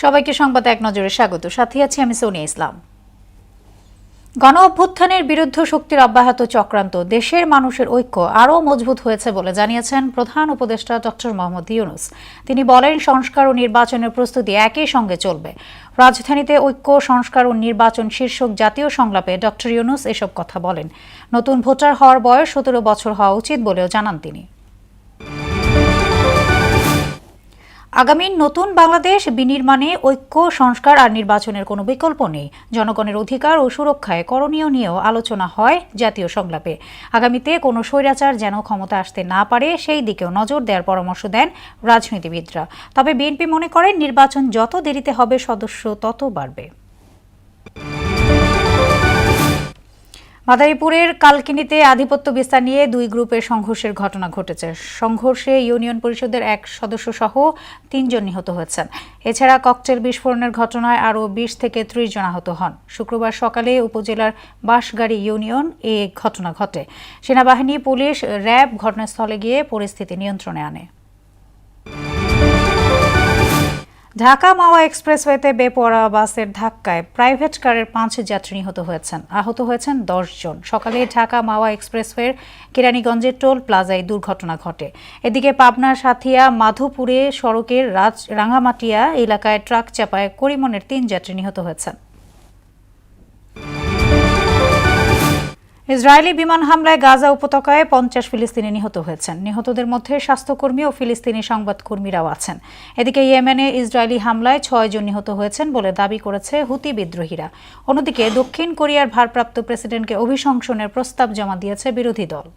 সবাইকে সংবাদ এক নজরে স্বাগত। সাথে আছি আমি সোনিয়া ইসলাম। গণ অভ্যুত্থানের বিরুদ্ধ শক্তির অব্যাহত চক্রান্ত দেশের মানুষের ঐক্য আরও মজবুত হয়েছে বলে জানিয়েছেন প্রধান উপদেষ্টা ডক্টর মোহাম্মদ ইউনূস। তিনি বলেন, সংস্কার ও নির্বাচনের প্রস্তুতি একই সঙ্গে চলবে। রাজধানীতে ঐক্য, সংস্কার ও নির্বাচন শীর্ষক জাতীয় সংলাপে ডক্টর ইউনূস এসব কথা বলেন। নতুন ভোটার হওয়ার বয়স 17 বছর হওয়া উচিত বলেও জানান তিনি। আগামী নতুন বাংলাদেশ বিনির্মাণে ঐক্য, সংস্কার আর নির্বাচনের কোনো বিকল্প নেই। জনগণের অধিকার ও সুরক্ষায় করণীয় নিয়েও আলোচনা হয় জাতীয় সংলাপে। আগামীতে কোনো স্বৈরাচার যেন ক্ষমতা আসতে না পারে সেই দিকেও নজর দেওয়ার পরামর্শ দেন রাজনীতিবিদরা। তবে বিএনপি মনে করেন, নির্বাচন যত দেরিতে হবে সদস্য তত বাড়বে। মাদারীপুরের কালকিনিতে আধিপত্য বিস্তার নিয়ে দুই গ্রুপের সংঘর্ষের ঘটনা ঘটেছে। সংঘর্ষে ইউনিয়ন পরিষদের এক সদস্য সহ 3 জন নিহত হয়েছেন। এছাড়া ককটেল বিস্ফোরণের ঘটনায় আরও 20 থেকে 30 জন আহত হন। শুক্রবার সকালে উপজেলার বাঁশগাড়ি ইউনিয়ন এ ঘটনা ঘটে। সেনাবাহিনী, পুলিশ, র্যাব ঘটনাস্থলে গিয়ে পরিস্থিতি নিয়ন্ত্রণে আনে। ঢাকা মাওয়া এক্সপ্রেসওয়েতে বেপরোয়া বাসের ধাক্কায় প্রাইভেট কারের 5 যাত্রী নিহত হয়েছেন। আহত হয়েছেন 10 জন। সকালে ঢাকা মাওয়া এক্সপ্রেসওয়ের কেরানীগঞ্জের টোল প্লাজায় দুর্ঘটনা ঘটে। এদিকে পাবনার সাথিয়া মাধোপুরে সড়কের রাঙামাটিয়া এলাকায় ট্রাক চাপায় করিমনের 3 যাত্রী নিহত হয়েছেন। ইসরায়েলি বিমান হামলায় গাজা উপত্যকায় 50 ফিলিস্তিনি নিহত হয়েছেন। নিহতদের মধ্যে স্বাস্থ্যকর্মী ও ফিলিস্তিনি সংবাদকর্মীরাও আছেন। এদিকে ইয়েমেনে ইসরায়েলি হামলায় 6 জন নিহত হয়েছেন বলে দাবি করেছে হুতি বিদ্রোহীরা। অন্যদিকে দক্ষিণ কোরিয়ার ভারপ্রাপ্ত প্রেসিডেন্টকে অভিশংসনের প্রস্তাব জমা দিয়েছে বিরোধী দল।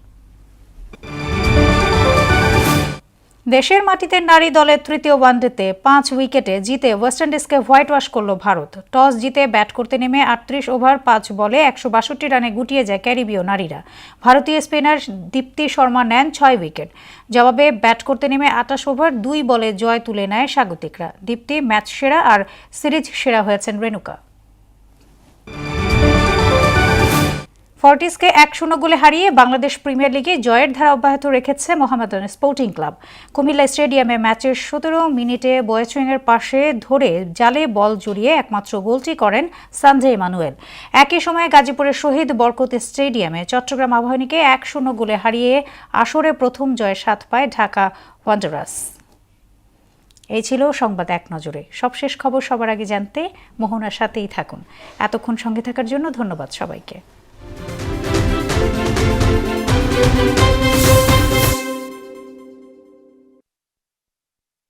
দেশের মাটিতে নারী দলের তৃতীয় ওয়ানডেতে 5 উইকেটে জিতে ওয়েস্ট ইন্ডিজকে হোয়াইট ওয়াশ করল ভারত। টস জিতে ব্যাট করতে নেমে 38 ওভার 5 বলে 162 রানে গুটিয়ে যায় ক্যারিবীয় নারীরা। ভারতীয় স্পিনার দীপ্তি শর্মা নেন 6 উইকেট। জবাবে ব্যাট করতে নেমে 28 ওভার 2 বলে জয় তুলে নেয় স্বাগতিকরা। দীপ্তি ম্যাচ সেরা আর সিরিজ সেরা হয়েছেন রেণুকা। ফর্টিসকে 1-0 গোলে হারিয়ে বাংলাদেশ প্রিমিয়ার লিগে জয়ের ধারা অব্যাহত রেখেছে মোহামেডান স্পোর্টিং ক্লাব। কুমিল্লা স্টেডিয়ামে ম্যাচের 17 মিনিটে বয়েচুইংয়ের পাশে ধরে জালে বল জড়িয়ে একমাত্র গোলটি করেন সানজে ইমানুয়েল। একই সময়ে গাজীপুরের শহীদ বরকত স্টেডিয়ামে চট্টগ্রাম আবাহনীকে 1-0 গোলে হারিয়ে আসরে প্রথম জয়ের স্বাদ পায় ঢাকা ওয়ান্ডারার্স। এই ছিল সংবাদ এক নজরে। সবশেষ খবর সবার আগে জানতে মোহনার সাথেই থাকুন। এতক্ষণ সঙ্গে থাকার জন্য ধন্যবাদ সবাইকে।